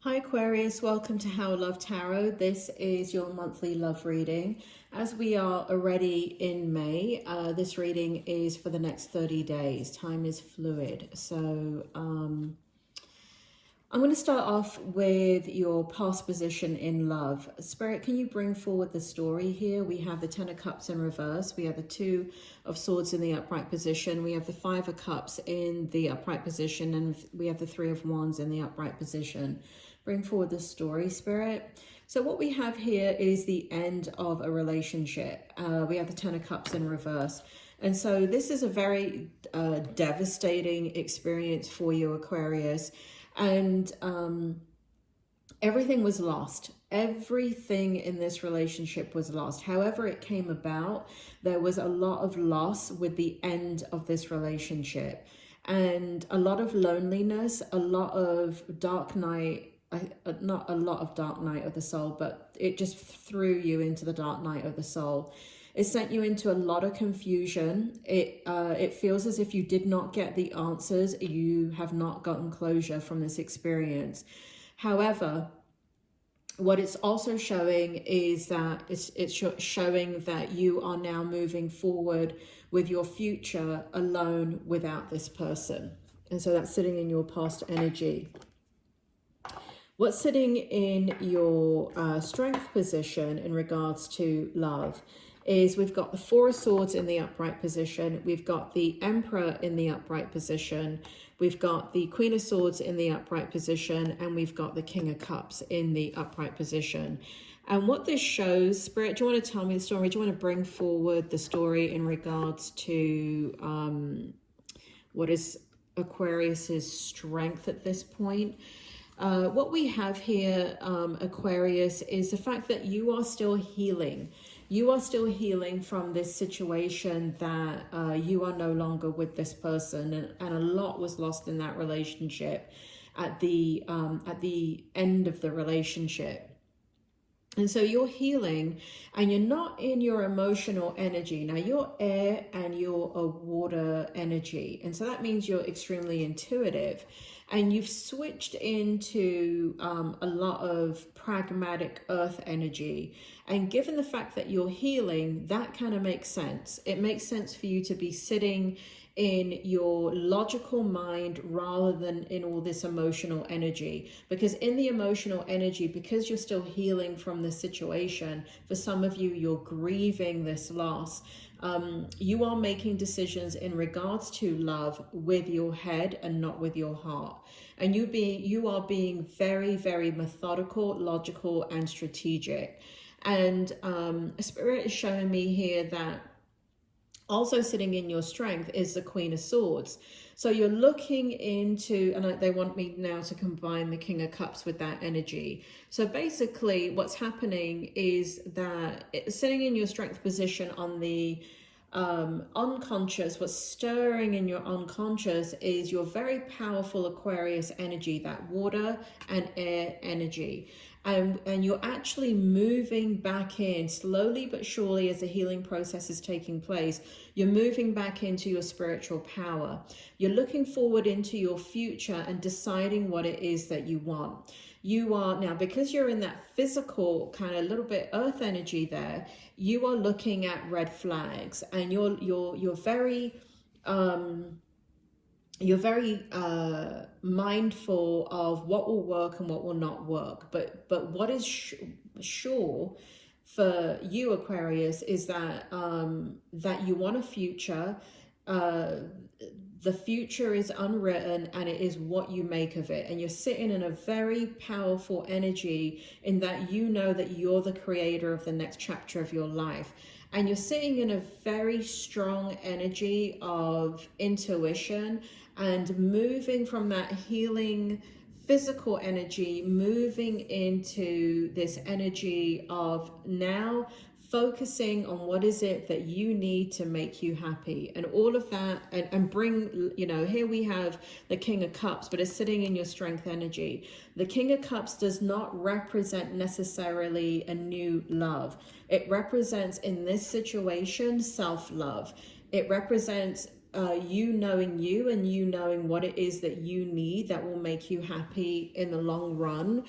Hi Aquarius, welcome to How Love Tarot. This is your monthly love reading. As we are already in May, this reading is for the next 30 days. Time is fluid. So I'm going to start off with your past position in love. Spirit, can you bring forward the story here? We have the Ten of Cups in reverse. We have the Two of Swords in the upright position. We have the Five of Cups in the upright position. And we have the Three of Wands in the upright position. Bring forward the story, Spirit. So what we have here is the end of a relationship. We have the Ten of Cups in reverse. And so this is a very devastating experience for you, Aquarius. And everything was lost. Everything in this relationship was lost. However it came about, there was a lot of loss with the end of this relationship. And a lot of loneliness, a lot of dark night, not a lot of dark night of the soul, but it just threw you into the dark night of the soul. It sent you into a lot of confusion. It feels as if you did not get the answers. You have not gotten closure from this experience. However, what it's also showing is that it's showing that you are now moving forward with your future alone without this person. And so that's sitting in your past energy. What's sitting in your strength position in regards to love is we've got the Four of Swords in the upright position. We've got the Emperor in the upright position. We've got the Queen of Swords in the upright position. And we've got the King of Cups in the upright position. And what this shows, Spirit, do you want to tell me the story? Do you want to bring forward the story in regards to what is Aquarius's strength at this point? What we have here, Aquarius, is the fact that you are still healing. You are still healing from this situation that you are no longer with this person, and a lot was lost in that relationship at the end of the relationship. And so you're healing and you're not in your emotional energy. Now you're air and you're a water energy. And so that means you're extremely intuitive. And you've switched into a lot of pragmatic earth energy. And given the fact that you're healing, that kind of makes sense. It makes sense for you to be sitting in your logical mind rather than in all this emotional energy. Because in the emotional energy, because you're still healing from the situation, for some of you, you're grieving this loss. You are making decisions in regards to love with your head and not with your heart. And you are being very, very methodical, logical, and strategic. And Spirit is showing me here that also sitting in your strength is the Queen of Swords. So you're looking into, and they want me now to combine the King of Cups with that energy. So basically what's happening is that sitting in your strength position on the unconscious, what's stirring in your unconscious is your very powerful Aquarius energy, that water and air energy. And you're actually moving back in slowly but surely as the healing process is taking place. You're moving back into your spiritual power. You're looking forward into your future and deciding what it is that you want. You are now, because you're in that physical kind of little bit earth energy there, you are looking at red flags, and you're very mindful of what will work and what will not work. But what is sure for you, Aquarius, is that that you want a future. The future is unwritten and it is what you make of it. And you're sitting in a very powerful energy in that you know that you're the creator of the next chapter of your life. And you're sitting in a very strong energy of intuition and moving from that healing physical energy, moving into this energy of now focusing on what is it that you need to make you happy, and all of that, and bring, you know, here we have the King of Cups, but it's sitting in your strength energy. The King of Cups does not represent necessarily a new love. It represents, in this situation, self-love. It represents you knowing you and you knowing what it is that you need that will make you happy in the long run,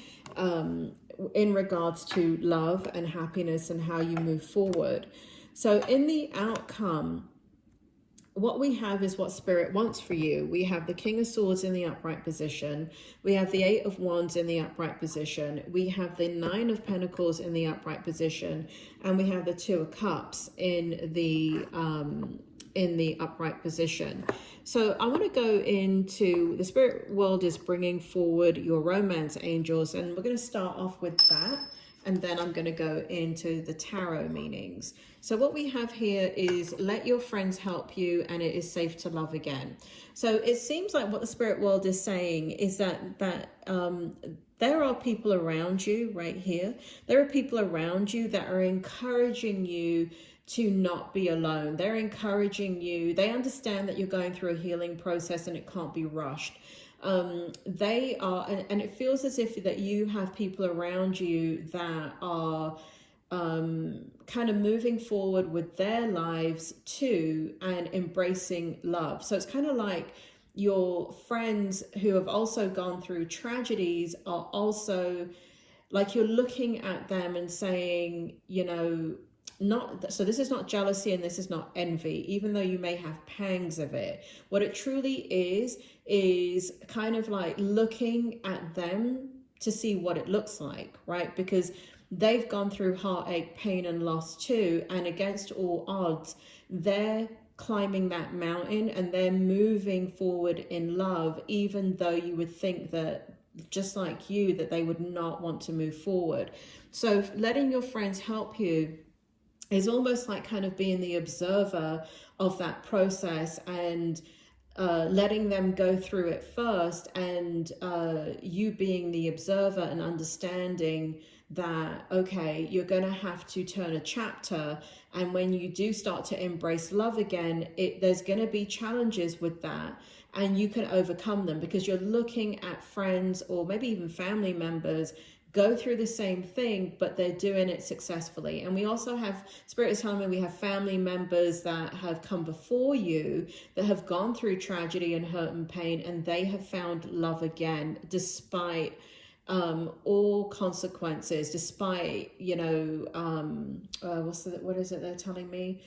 in regards to love and happiness and how you move forward. So in the outcome, what we have is what Spirit wants for you. We have the King of Swords in the upright position. We have the Eight of Wands in the upright position. We have the Nine of Pentacles in the upright position. And we have the Two of Cups in the upright position. So I want to go into, the spirit world is bringing forward your romance angels, and we're going to start off with that, and then I'm going to go into the tarot meanings. So what we have here is let your friends help you, and it is safe to love again. So it seems like what the spirit world is saying is that there are people around you right here. There are people around you that are encouraging you to not be alone. They're encouraging you. They understand that you're going through a healing process and it can't be rushed. They are, and it feels as if that you have people around you that are kind of moving forward with their lives too and embracing love. So it's kind of like your friends who have also gone through tragedies are also like, you're looking at them and saying, you know, not, so this is not jealousy and this is not envy, even though you may have pangs of it. What it truly is kind of like looking at them to see what it looks like, right? Because they've gone through heartache, pain, and loss too, and against all odds, they're climbing that mountain and they're moving forward in love, even though you would think that, just like you, that they would not want to move forward. So letting your friends help you is almost like kind of being the observer of that process and letting them go through it first, and you being the observer and understanding that, okay, you're going to have to turn a chapter, and when you do start to embrace love again, there's going to be challenges with that, and you can overcome them because you're looking at friends or maybe even family members go through the same thing, but they're doing it successfully. And we also have, Spirit is telling me, we have family members that have come before you that have gone through tragedy and hurt and pain, and they have found love again despite all consequences, despite, you know, what is it they're telling me?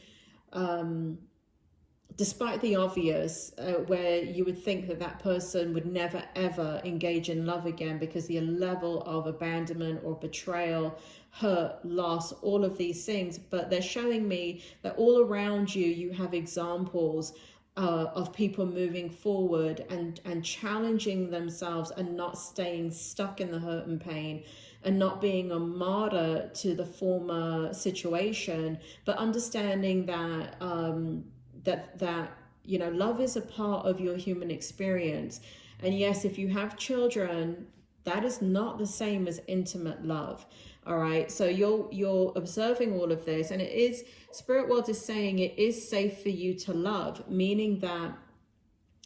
Despite the obvious, where you would think that that person would never ever engage in love again because the level of abandonment or betrayal, hurt, loss, all of these things. But they're showing me that all around you, you have examples of people moving forward and challenging themselves and not staying stuck in the hurt and pain and not being a martyr to the former situation, but understanding that that you know, love is a part of your human experience. And yes, if you have children, that is not the same as intimate love. All right, so you're observing all of this, and it is, Spirit World is saying it is safe for you to love, meaning that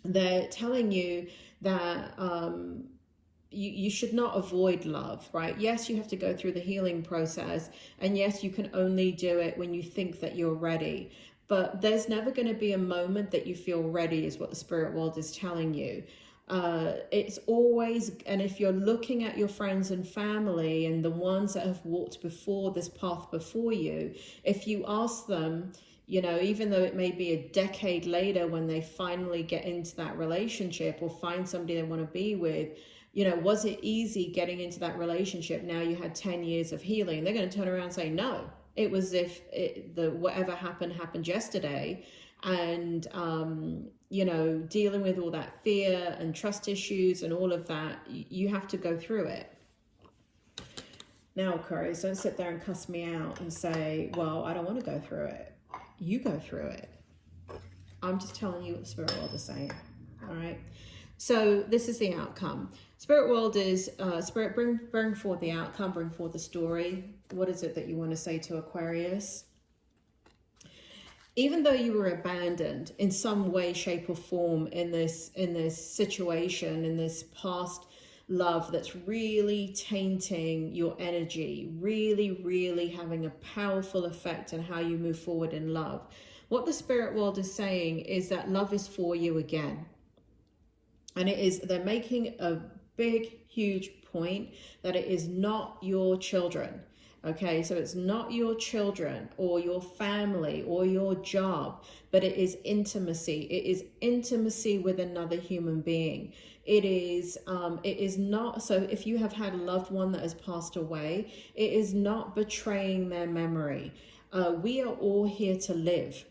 they're telling you that you should not avoid love, right? Yes, you have to go through the healing process, and yes, you can only do it when you think that you're ready. But there's never going to be a moment that you feel ready, is what the spirit world is telling you. It's always, and if you're looking at your friends and family and the ones that have walked before this path before you, if you ask them, you know, even though it may be a decade later when they finally get into that relationship or find somebody they want to be with, you know, was it easy getting into that relationship? Now you had 10 years of healing. They're going to turn around and say, no. It was if whatever happened yesterday, and you know, dealing with all that fear and trust issues and all of that, you have to go through it. Now, Aquarius, don't sit there and cuss me out and say, well, I don't want to go through it. You go through it. I'm just telling you what the spirit world is saying. All right. So this is the outcome. Spirit world is, Spirit, bring forth the outcome, bring forth the story. What is it that you want to say to Aquarius? Even though you were abandoned in some way, shape or form in this situation, in this past love that's really tainting your energy, really, really having a powerful effect on how you move forward in love. What the spirit world is saying is that love is for you again. And they're making a big, huge point that it is not your children. Okay, so it's not your children or your family or your job, but it is intimacy. It is intimacy with another human being. It is not, so if you have had a loved one that has passed away, it is not betraying their memory. We are all here to live.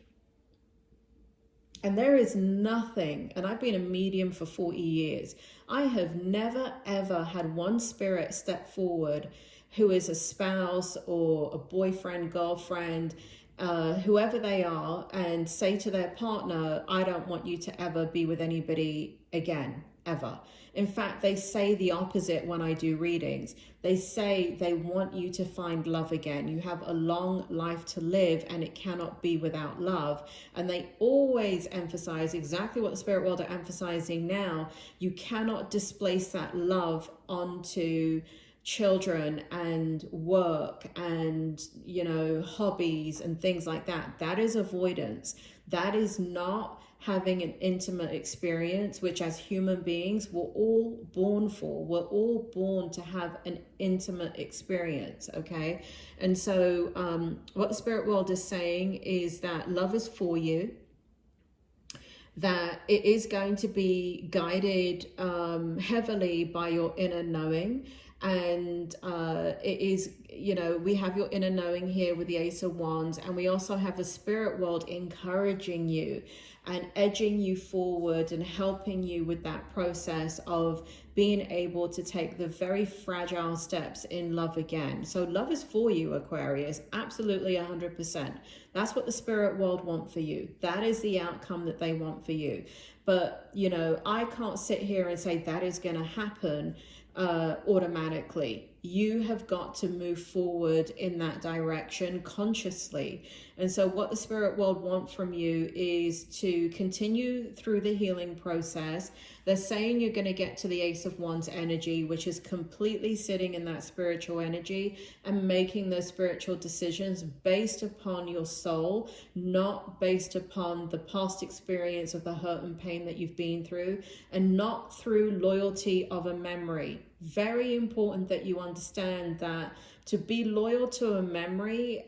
And there is nothing, and I've been a medium for 40 years. I have never, ever had one spirit step forward who is a spouse or a boyfriend, girlfriend, whoever they are, and say to their partner, I don't want you to ever be with anybody again, ever. In fact, they say the opposite when I do readings. They say they want you to find love again. You have a long life to live and it cannot be without love. And they always emphasize exactly what the spirit world are emphasizing now. You cannot displace that love onto children and work and, you know, hobbies and things like that. That is avoidance. That is not having an intimate experience, which as human beings we're all born for. We're all born to have an intimate experience, okay? And so what the spirit world is saying is that love is for you, that it is going to be guided heavily by your inner knowing. And it is, you know, we have your inner knowing here with the Ace of Wands, and we also have the spirit world encouraging you and edging you forward and helping you with that process of being able to take the very fragile steps in love again. So love is for you, Aquarius, absolutely 100%. That's what the spirit world want for you. That is the outcome that they want for you. But, you know, I can't sit here and say that is going to happen automatically. You have got to move forward in that direction consciously. And so what the spirit world want from you is to continue through the healing process. They're saying you're going to get to the Ace of Wands energy, which is completely sitting in that spiritual energy and making those spiritual decisions based upon your soul, not based upon the past experience of the hurt and pain that you've been through, and not through loyalty of a memory. Very important that you understand that to be loyal to a memory,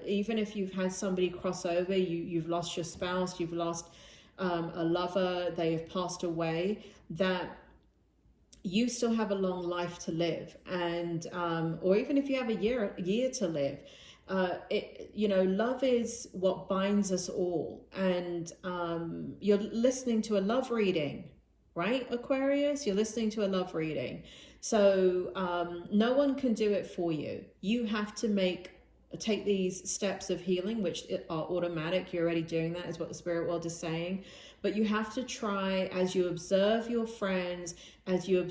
even if you've had somebody cross over, you've lost your spouse, you've lost a lover, they have passed away, that you still have a long life to live. And or even if you have a year to live, you know, love is what binds us all. And you're listening to a love reading, right, Aquarius? You're listening to a love reading. So no one can do it for you. You have to take these steps of healing, which are automatic. You're already doing that, is what the spirit world is saying. But you have to try, as you observe your friends, as you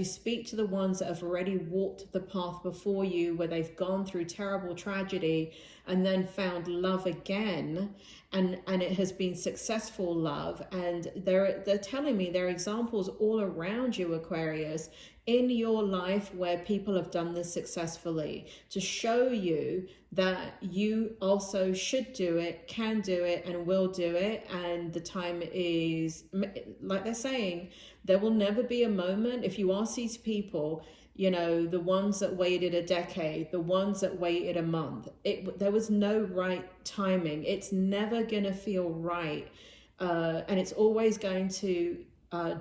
speak to the ones that have already walked the path before you, where they've gone through terrible tragedy and then found love again, and it has been successful love. And they're telling me there are examples all around you, Aquarius, in your life where people have done this successfully, to show you that you also should do it, can do it, and will do it. And the time is, like they're saying, there will never be a moment. If you ask these people, you know, the ones that waited a decade, the ones that waited a month, there was no right timing. It's never going to feel right. And it's always going to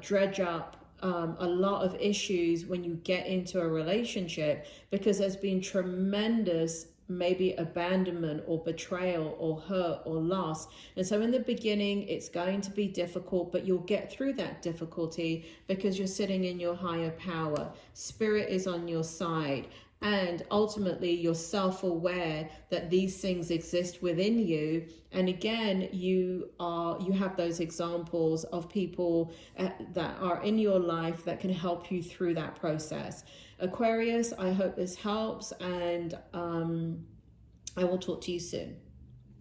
dredge up a lot of issues when you get into a relationship, because there's been tremendous maybe abandonment or betrayal or hurt or loss. And so in the beginning it's going to be difficult, but you'll get through that difficulty because you're sitting in your higher power. Spirit is on your side, and ultimately you're self-aware that these things exist within you. And again, you have those examples of people that are in your life that can help you through that process. Aquarius, I hope this helps, and I will talk to you soon.